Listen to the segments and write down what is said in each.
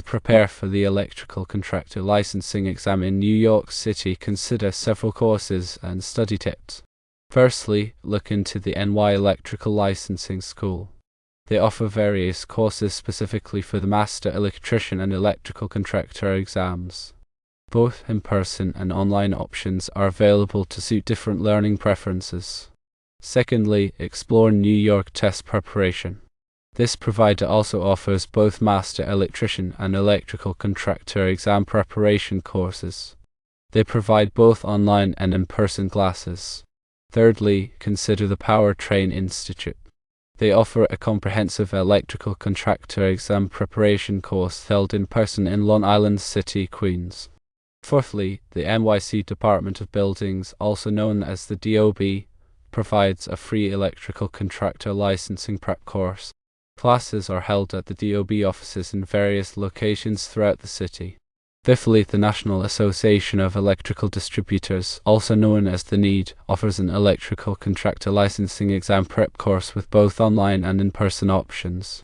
prepare for the electrical contractor licensing exam in New York City, consider several courses and study tips. Firstly, look into the NY Electrical Licensing School. They offer various courses specifically for the Master Electrician and Electrical Contractor exams. Both in-person and online options are available to suit different learning preferences. Secondly, explore New York test preparation. This provider also offers both Master Electrician and Electrical Contractor exam preparation courses. They provide both online and in-person classes. Thirdly, consider the Powertrain Institute. They offer a comprehensive electrical contractor exam preparation course held in person in Long Island City, Queens. Fourthly, the NYC Department of Buildings, also known as the DOB, provides a free electrical contractor licensing prep course. Classes are held at the DOB offices in various locations throughout the city. Fifthly, the National Association of Electrical Distributors, also known as the NEED, offers an electrical contractor licensing exam prep course with both online and in-person options.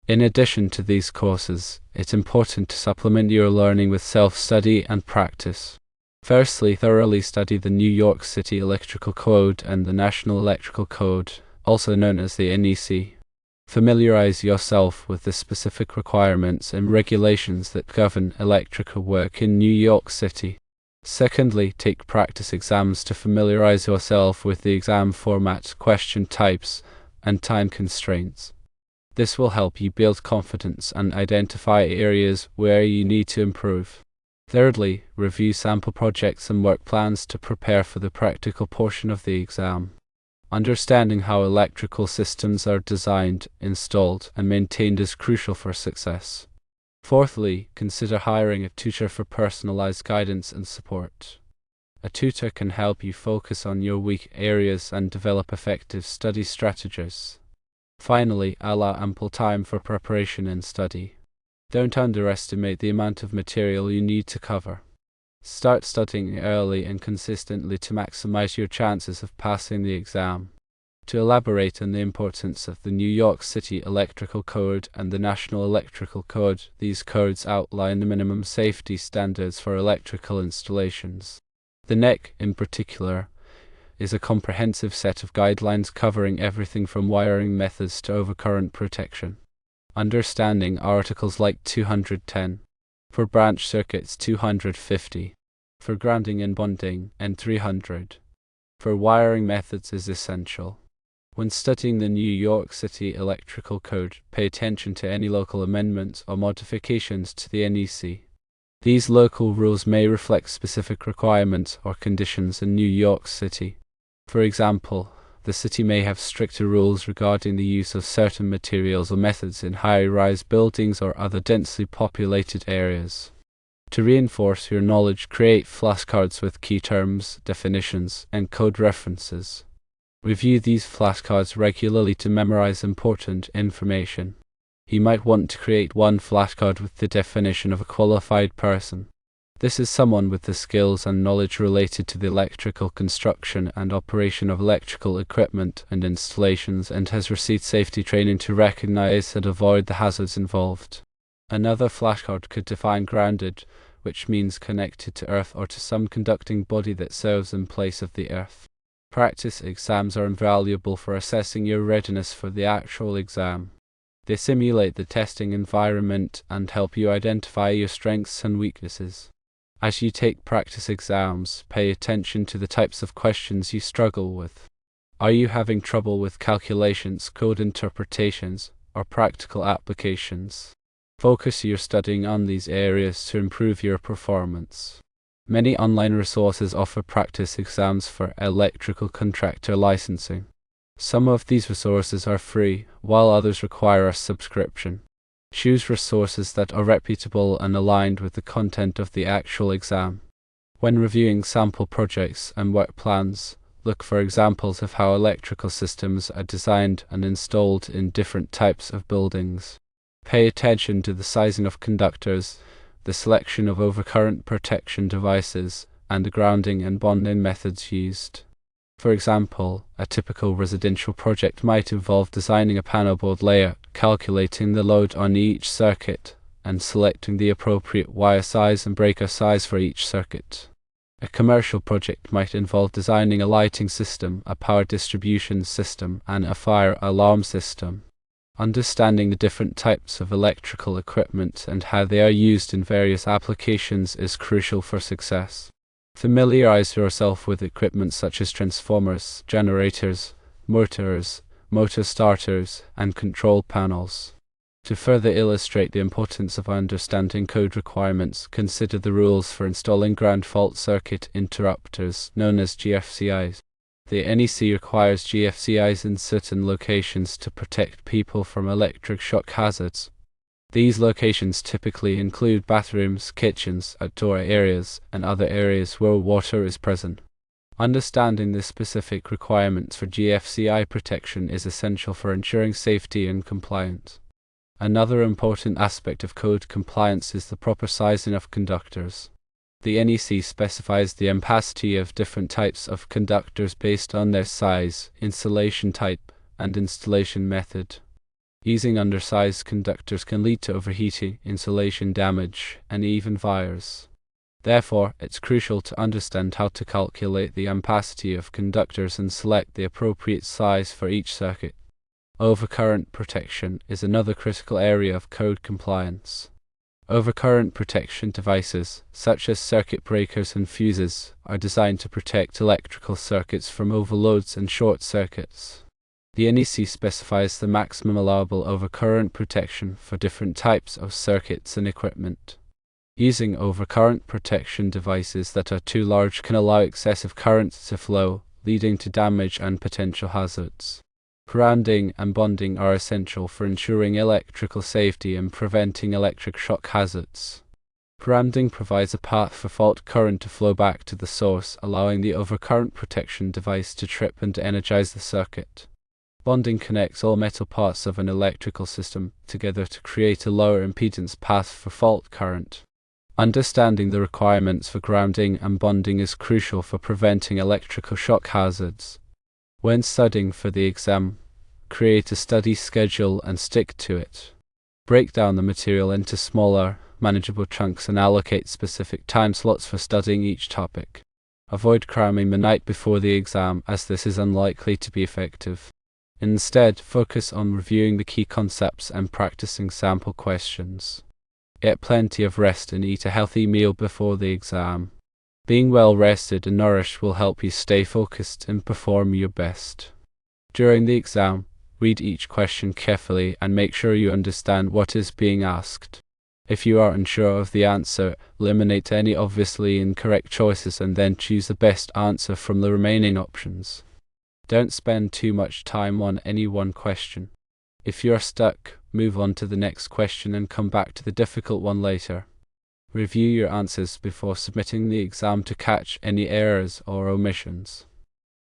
In addition to these courses, it's important to supplement your learning with self-study and practice. Firstly, thoroughly study the New York City Electrical Code and the National Electrical Code, also known as the NEC. Familiarize yourself with the specific requirements and regulations that govern electrical work in New York City. Secondly, take practice exams to familiarize yourself with the exam format, question types, and time constraints. This will help you build confidence and identify areas where you need to improve. Thirdly, review sample projects and work plans to prepare for the practical portion of the exam. Understanding how electrical systems are designed, installed, and maintained is crucial for success. Fourthly, consider hiring a tutor for personalized guidance and support. A tutor can help you focus on your weak areas and develop effective study strategies. Finally, allow ample time for preparation and study. Don't underestimate the amount of material you need to cover. Start studying early and consistently to maximize your chances of passing the exam. To elaborate on the importance of the New York City Electrical Code and the National Electrical Code, these codes outline the minimum safety standards for electrical installations. The NEC, in particular, is a comprehensive set of guidelines covering everything from wiring methods to overcurrent protection. Understanding articles like 210, for branch circuits 250, for grounding and bonding, and 300, for wiring methods is essential. When studying the New York City Electrical Code, pay attention to any local amendments or modifications to the NEC. These local rules may reflect specific requirements or conditions in New York City. For example, the city may have stricter rules regarding the use of certain materials or methods in high-rise buildings or other densely populated areas. To reinforce your knowledge, create flashcards with key terms, definitions, and code references. Review these flashcards regularly to memorize important information. You might want to create one flashcard with the definition of a qualified person. This is someone with the skills and knowledge related to the electrical construction and operation of electrical equipment and installations and has received safety training to recognize and avoid the hazards involved. Another flashcard could define grounded, which means connected to earth or to some conducting body that serves in place of the earth. Practice exams are invaluable for assessing your readiness for the actual exam. They simulate the testing environment and help you identify your strengths and weaknesses. As you take practice exams, pay attention to the types of questions you struggle with. Are you having trouble with calculations, code interpretations, or practical applications? Focus your studying on these areas to improve your performance. Many online resources offer practice exams for electrical contractor licensing. Some of these resources are free, while others require a subscription. Choose resources that are reputable and aligned with the content of the actual exam. When reviewing sample projects and work plans, look for examples of how electrical systems are designed and installed in different types of buildings. Pay attention to the sizing of conductors, the selection of overcurrent protection devices, and the grounding and bonding methods used. For example, a typical residential project might involve designing a panel board layout, calculating the load on each circuit, and selecting the appropriate wire size and breaker size for each circuit. A commercial project might involve designing a lighting system, a power distribution system, and a fire alarm system. Understanding the different types of electrical equipment and how they are used in various applications is crucial for success. Familiarize yourself with equipment such as transformers, generators, motors, motor starters, and control panels. To further illustrate the importance of understanding code requirements, consider the rules for installing ground fault circuit interrupters, known as GFCIs. The NEC requires GFCIs in certain locations to protect people from electric shock hazards. These locations typically include bathrooms, kitchens, outdoor areas, and other areas where water is present. Understanding the specific requirements for GFCI protection is essential for ensuring safety and compliance. Another important aspect of code compliance is the proper sizing of conductors. The NEC specifies the ampacity of different types of conductors based on their size, insulation type, and installation method. Using undersized conductors can lead to overheating, insulation damage, and even fires. Therefore, it's crucial to understand how to calculate the ampacity of conductors and select the appropriate size for each circuit. Overcurrent protection is another critical area of code compliance. Overcurrent protection devices, such as circuit breakers and fuses, are designed to protect electrical circuits from overloads and short circuits. The NEC specifies the maximum allowable overcurrent protection for different types of circuits and equipment. Using overcurrent protection devices that are too large can allow excessive current to flow, leading to damage and potential hazards. Grounding and bonding are essential for ensuring electrical safety and preventing electric shock hazards. Grounding provides a path for fault current to flow back to the source, allowing the overcurrent protection device to trip and energize the circuit. Bonding connects all metal parts of an electrical system together to create a lower impedance path for fault current. Understanding the requirements for grounding and bonding is crucial for preventing electrical shock hazards. When studying for the exam, create a study schedule and stick to it. Break down the material into smaller, manageable chunks and allocate specific time slots for studying each topic. Avoid cramming the night before the exam, as this is unlikely to be effective. Instead, focus on reviewing the key concepts and practicing sample questions. Get plenty of rest and eat a healthy meal before the exam. Being well rested and nourished will help you stay focused and perform your best. During the exam, read each question carefully and make sure you understand what is being asked. If you are unsure of the answer, eliminate any obviously incorrect choices and then choose the best answer from the remaining options. Don't spend too much time on any one question. If you are stuck, move on to the next question and come back to the difficult one later. Review your answers before submitting the exam to catch any errors or omissions.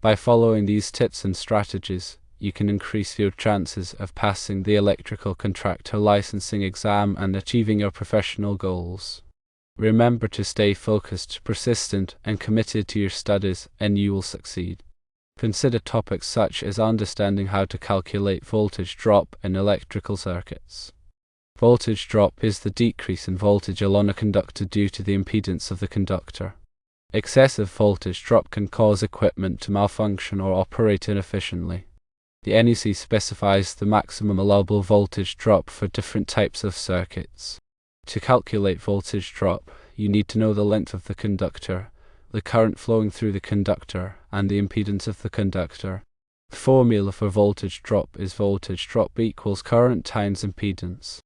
By following these tips and strategies, you can increase your chances of passing the electrical contractor licensing exam and achieving your professional goals. Remember to stay focused, persistent, and committed to your studies, and you will succeed. Consider topics such as understanding how to calculate voltage drop in electrical circuits. Voltage drop is the decrease in voltage along a conductor due to the impedance of the conductor. Excessive voltage drop can cause equipment to malfunction or operate inefficiently. The NEC specifies the maximum allowable voltage drop for different types of circuits. To calculate voltage drop, you need to know the length of the conductor, the current flowing through the conductor, and the impedance of the conductor. The formula for voltage drop is voltage drop equals current times impedance.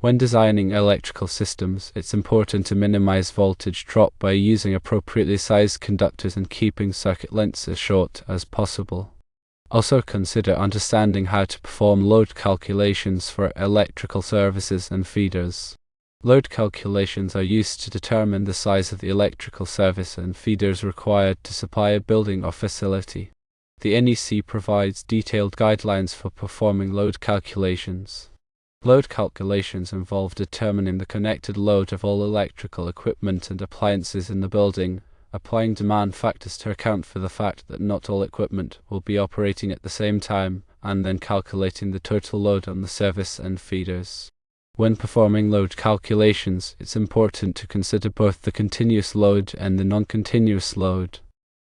When designing electrical systems, it's important to minimize voltage drop by using appropriately sized conductors and keeping circuit lengths as short as possible. Also consider understanding how to perform load calculations for electrical services and feeders. Load calculations are used to determine the size of the electrical service and feeders required to supply a building or facility. The NEC provides detailed guidelines for performing load calculations. Load calculations involve determining the connected load of all electrical equipment and appliances in the building, applying demand factors to account for the fact that not all equipment will be operating at the same time, and then calculating the total load on the service and feeders. When performing load calculations, it's important to consider both the continuous load and the non-continuous load.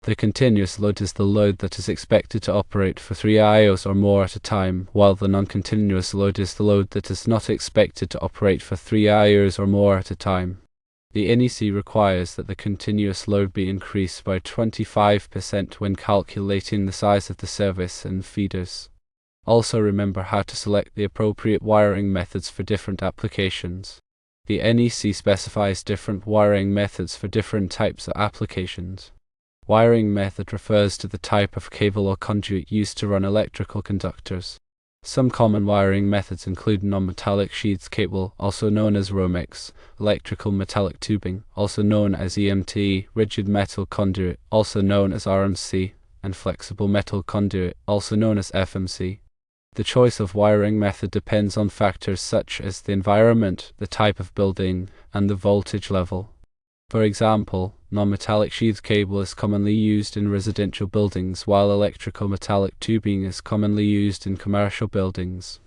The continuous load is the load that is expected to operate for 3 hours or more at a time, while the non-continuous load is the load that is not expected to operate for 3 hours or more at a time. The NEC requires that the continuous load be increased by 25% when calculating the size of the service and feeders. Also remember how to select the appropriate wiring methods for different applications. The NEC specifies different wiring methods for different types of applications. Wiring method refers to the type of cable or conduit used to run electrical conductors. Some common wiring methods include non-metallic sheaths cable, also known as Romex, electrical metallic tubing, also known as EMT, rigid metal conduit, also known as RMC, and flexible metal conduit, also known as FMC. The choice of wiring method depends on factors such as the environment, the type of building, and the voltage level. For example, non-metallic sheath cable is commonly used in residential buildings, while electrical metallic tubing is commonly used in commercial buildings.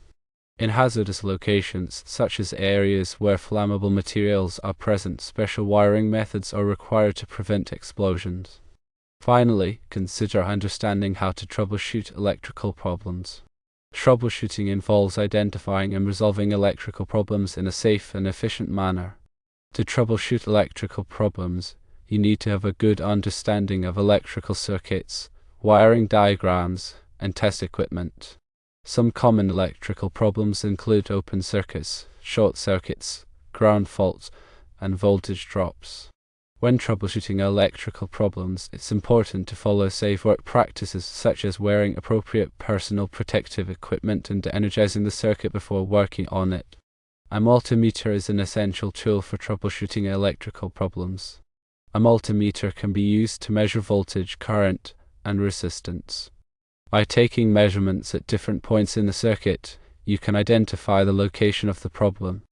In hazardous locations, such as areas where flammable materials are present, special wiring methods are required to prevent explosions. Finally, consider understanding how to troubleshoot electrical problems. Troubleshooting involves identifying and resolving electrical problems in a safe and efficient manner. To troubleshoot electrical problems, you need to have a good understanding of electrical circuits, wiring diagrams, and test equipment. Some common electrical problems include open circuits, short circuits, ground faults, and voltage drops. When troubleshooting electrical problems, it's important to follow safe work practices such as wearing appropriate personal protective equipment and energizing the circuit before working on it. A multimeter is an essential tool for troubleshooting electrical problems. A multimeter can be used to measure voltage, current, and resistance. By taking measurements at different points in the circuit, you can identify the location of the problem.